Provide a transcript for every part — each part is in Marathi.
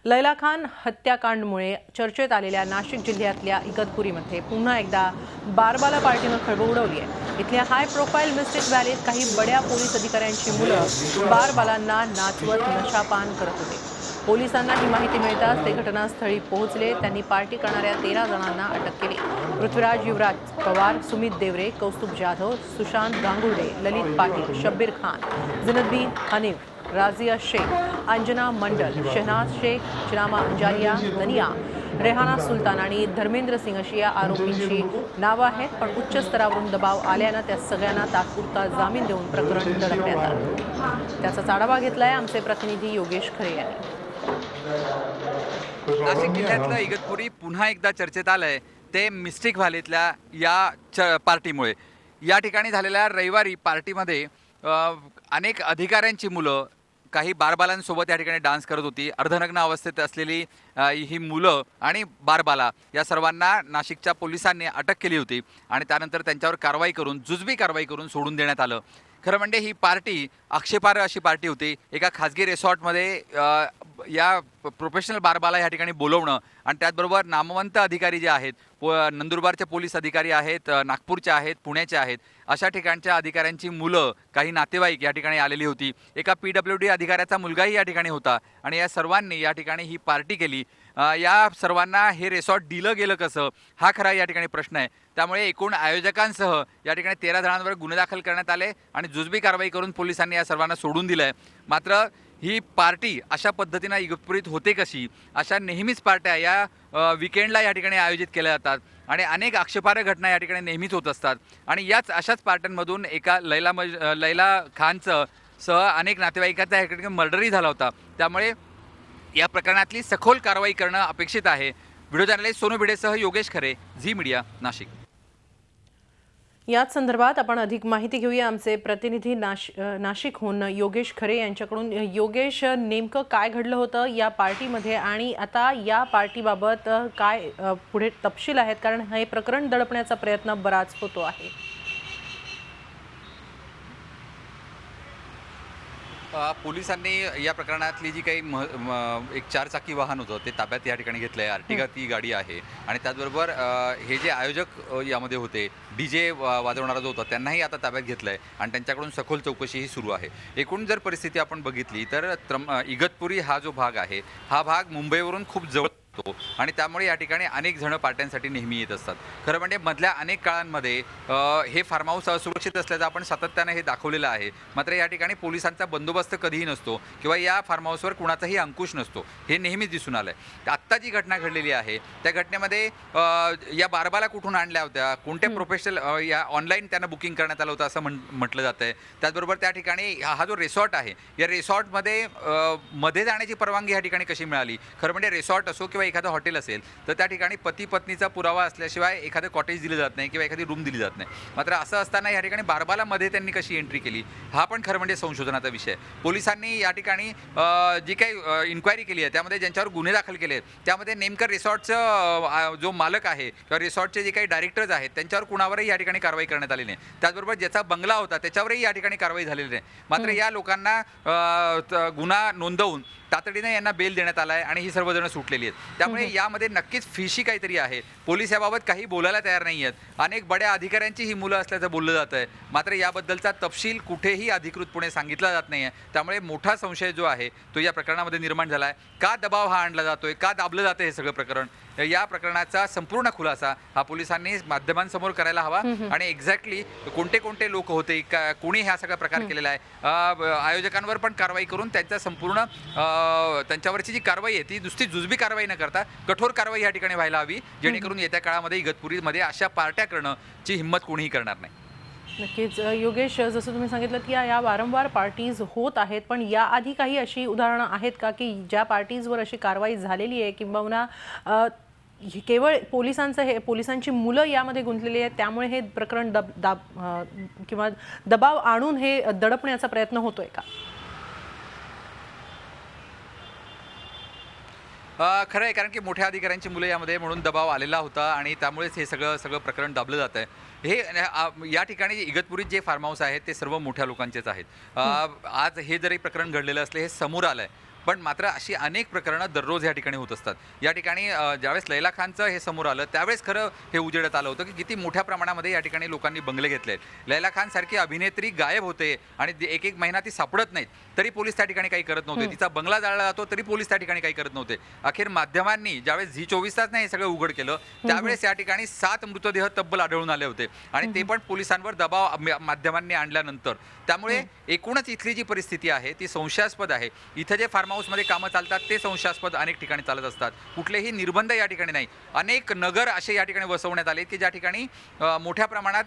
लैला खान हत्याकांडमुळे चर्चेत आलेल्या नाशिक जिल्ह्यातल्या इगतपुरीमध्ये पुन्हा एकदा बारबाला पार्टीनं खळबळ उडवली आहे। इथल्या हाय प्रोफाईल मिस्टिक व्हॅलीत काही बड्या पोलीस अधिकाऱ्यांची मुलं बारबालांना नाचवत नशापान करत होते। पोलिसांना ही माहिती मिळताच ते घटनास्थळी पोहोचले। त्यांनी पार्टी करणाऱ्या 13 जणांना अटक केली। पृथ्वीराज युवराज पवार, सुमित देवरे, कौस्तुभ जाधव, सुशांत गांगुर्डे, ललित पाटील, शब्बीर खान, जिनदबी हनीफ, राजिया शेख, अंजना मंडल, शहनाज शेख, चिनामा अंजारिया, दनिया, रेहाना सुलतान आणि धर्मेंद्र सिंह अशी या आरोपींची नावं आहेत। पण उच्च स्तरावरून दबाव आल्यानं त्या सगळ्यांना तात्पुरता जामीन देऊन प्रकरण दडपण्यात आलं। त्याचा आढावा घेतलाय आमचे प्रतिनिधी योगेश खरे यांनी। नाशिक जिल्ह्यातलं इगतपुरी पुन्हा एकदा चर्चेत आलंय ते मिस्टिक व्हॅलीतल्या या पार्टीमुळे। या ठिकाणी झालेल्या रविवारी पार्टीमध्ये अनेक अधिकाऱ्यांची मुलं काही बारबालांसोबत या ठिकाणी डान्स करत होती। अर्धनग्न अवस्थेत असलेली ही मुलं आणि बारबाला या सर्वांना नाशिकच्या पोलिसांनी अटक केली होती आणि त्यानंतर त्यांच्यावर कारवाई करून जुजबी कारवाई करून सोडून देण्यात आलं। खरं म्हणजे ही पार्टी आक्षेपार्ह अशी पार्टी होती। एका खाजगी रिसॉर्टमध्ये या प्रोफेशनल बारबाला या ठिकाणी बोलवणं आणि त्याचबरोबर नामवंत अधिकारी जे आहेत, नंदुरबारचे पोलीस अधिकारी आहेत, नागपूरचे आहेत, पुण्याचे आहेत, अशा ठिकाणच्या अधिकाऱ्यांची मुलं, काही नातेवाईक या ठिकाणी आलेली होती। एका PWD अधिकाऱ्याचा मुलगाही या ठिकाणी होता आणि या सर्वांनी या ठिकाणी ही पार्टी केली। या सर्वांना हे रिसॉर्ट दिलं गेलं कसं, हा खरा या ठिकाणी प्रश्न आहे। त्यामुळे एकूण आयोजकांसह या ठिकाणी 13 जणांवर गुन्हे दाखल करण्यात आले आणि जुजबी कारवाई करून पोलिसांनी या सर्वांना सोडून दिलंय। मात्र ही पार्टी अशा पद्धतीनं इगतपुरीत होते कशी? अशा नेहमीच पार्ट्या या विकेंडला या ठिकाणी आयोजित केल्या जातात आणि अनेक आक्षेपार्ह घटना या ठिकाणी नेहमीच होत असतात आणि याच अशाच पार्ट्यांमधून एका लैला खानचं सह अनेक नातेवाईकांचा या ठिकाणी मर्डरही झाला होता। त्यामुळे या प्रकरणातली सखोल कारवाई करणं अपेक्षित आहे। व्हिडिओ जर्नलिस्ट सोनू भिडेसह योगेश खरे, झी मीडिया, नाशिक। याच संदर्भात आपण अधिक माहिती घेऊया आमचे प्रतिनिधी नाशिकहून योगेश खरे यांच्याकडून। योगेश, नेमकं काय घडलं होतं या पार्टीमध्ये आणि आता या पार्टीबाबत काय पुढे तपशील आहेत? कारण हे प्रकरण दडपण्याचा प्रयत्न बराच होतो आहे। पोलिसांनी या प्रकरणातली जी काही एक 4 चाकी वाहन होतं ते ताब्यात या ठिकाणी घेतलं आहे। अर्टिगा ती गाडी आहे आणि त्याचबरोबर हे जे आयोजक यामध्ये होते, DJ वाजवणारा जो होता, त्यांनाही आता ताब्यात घेतलं आहे आणि त्यांच्याकडून सखोल चौकशीही सुरू आहे। एकूण जर परिस्थिती आपण बघितली तर इगतपुरी हा जो भाग आहे, हा भाग मुंबईवरून खूप जवळ आणि त्यामुळे या ठिकाणी अनेक जण पार्ट्यांसाठी नेहमी येत असतात। खरं म्हणजे मधल्या अनेक काळांमध्ये हे फार्म हाऊस असुरक्षित असल्याचं आपण सातत्यानं हे दाखवलेलं आहे। मात्र या ठिकाणी पोलिसांचा बंदोबस्त कधीही नसतो किंवा या फार्म हाऊसवर कुणाचाही अंकुश नसतो, हे नेहमीच दिसून आलंय। आत्ता जी घटना घडलेली आहे त्या घटनेमध्ये या बारबाला कुठून आणल्या होत्या, कोणत्या प्रोफेशनल या ऑनलाईन त्यांना बुकिंग करण्यात आलं होतं असं म्हटलं जातं आहे। त्याचबरोबर त्या ठिकाणी हा जो रिसॉर्ट आहे, या रिसॉर्टमध्ये मध्ये जाण्याची परवानगी या ठिकाणी कशी मिळाली? खरं म्हणजे रिसॉर्ट असो किंवा एखादं हॉटेल असेल तर त्या ठिकाणी पती पत्नीचा पुरावा असल्याशिवाय एखादं कॉटेज दिलं जात नाही किंवा एखादी रूम दिली जात नाही। मात्र असं असताना या ठिकाणी बारबालामध्ये त्यांनी कशी एंट्री केली, हा पण खरं म्हणजे संशोधनाचा विषय आहे। पोलिसांनी या ठिकाणी जी काही इन्क्वायरी केली आहे त्यामध्ये ज्यांच्यावर गुन्हे दाखल केले आहेत त्यामध्ये नेमकं रिसॉर्टचं जो मालक आहे किंवा रिसॉर्टचे जे काही डायरेक्टर्स आहेत त्यांच्यावर कुणावरही या ठिकाणी कारवाई करण्यात आली नाही। त्याचबरोबर ज्याचा बंगला होता त्याच्यावरही या ठिकाणी कारवाई झालेली नाही। मात्र या लोकांना गुन्हा नोंदवून तातडीने यांना बेल देण्यात आला आहे आणि ही सर्वजण सुटलेली आहेत। त्यामुळे यामध्ये नक्कीच फिशी काहीतरी आहे। पोलीस याबाबत काही बोलायला तयार नाही आहेत। अनेक बड्या अधिकाऱ्यांची ही मुलं असल्याचं बोललं जात आहे, मात्र याबद्दलचा तपशील कुठेही अधिकृतपणे सांगितला जात नाही आहे। त्यामुळे मोठा संशय जो आहे तो या प्रकरणामध्ये निर्माण झाला आहे। का दबाव हा आणला जातोय, का दाबलं जातं हे सगळं प्रकरण, या प्रकरणाचा संपूर्ण खुलासा हा पोलिसांनी माध्यमांसमोर करायला हवा आणि एक्झॅक्टली कोणते कोणते लोक होते, कोणी हा सगळा प्रकार केलेला आहे, आयोजकांवर पण कारवाई करून त्यांचा संपूर्ण त्यांच्यावरची जी कारवाई आहे ती नुसती जुजबी कारवाई न करता कठोर कारवाई या ठिकाणी व्हायला हवी, जेणेकरून येत्या काळामध्ये इगतपुरीमध्ये अशा पार्ट्या करणंची हिंमत कोणीही करणार नाही। नक्कीच योगेश, जसं तुम्ही सांगितलं की या वारंवार पार्टीज होत आहेत, पण याआधी काही अशी उदाहरणं आहेत का की ज्या पार्टीजवर अशी कारवाई झालेली आहे किंबहुना केवळ पोलिसांची मुलं यामध्ये गुंतलेली आहेत त्यामुळे हे प्रकरण किंवा दबाव आणून हे दडपण्याचा प्रयत्न होतोय का? खरं आहे, कारण की मोठ्या अधिकाऱ्यांची मुलं यामध्ये म्हणून दबाव आलेला होता आणि त्यामुळेच हे सगळं प्रकरण दाबलं जात आहे। हे या ठिकाणी इगतपुरीत जे फार्म हाऊस आहेत ते सर्व मोठ्या लोकांचेच आहेत। आज हे जरी प्रकरण घडलेलं असले, हे समोर आलं आहे, पण मात्र अशी अनेक प्रकरणं दररोज या ठिकाणी होत असतात. या ठिकाणी ज्यावेळेस लैला खानचं हे समोर आलं त्यावेळेस खरं हे उजेडात आलं होतं की किती मोठ्या प्रमाणामध्ये या ठिकाणी लोकांनी बंगले घेतले. लैला खान सारखी अभिनेत्री गायब होते आणि एक एक महिना ती सापडत नाहीत तरी पोलीस त्या ठिकाणी काही करत नव्हते. तिचा बंगला जाळला जातो तरी पोलीस त्या ठिकाणी काही करत नव्हते. अखेर माध्यमांनी ज्यावेळेस झी 24 तास हे सगळं उघड केलं त्यावेळेस या ठिकाणी 7 मृतदेह तब्बल आढळून आले होते आणि ते पण पोलिसांवर दबाव माध्यमांनी आणल्यानंतर. त्यामुळे एकूणच इथली जी परिस्थिती आहे ती संशयास्पद आहे. इथं जे फार्म हाऊसमध्ये कामं चालतात ते संशयास्पद अनेक ठिकाणी चालत असतात. कुठलेही निर्बंध या ठिकाणी नाही. अनेक नगर असे या ठिकाणी वसवण्यात आले की ज्या ठिकाणी मोठ्या प्रमाणात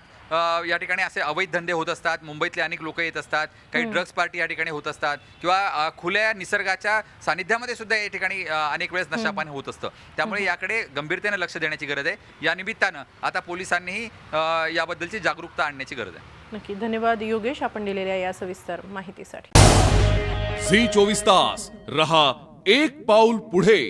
या ठिकाणी असे अवैध धंदे होत असतात. मुंबईतले अनेक लोक येत असतात. काही ड्रग्स पार्टी या ठिकाणी होत असतात किंवा खुल्या निसर्गाच्या सानिध्यामध्ये सुद्धा या ठिकाणी अनेक वेळेस नशापान होत असतं. त्यामुळे याकडे गंभीरतेने लक्ष देण्याची गरज आहे. या निमित्तानं आता पोलिसांनीही याबद्दलची जागरूकता आणण्याची गरज आहे. नक्की. धन्यवाद योगेश, आपण दिलेल्या या सविस्तर माहितीसाठी. झी 24 तास रहा एक पाऊल पुढे.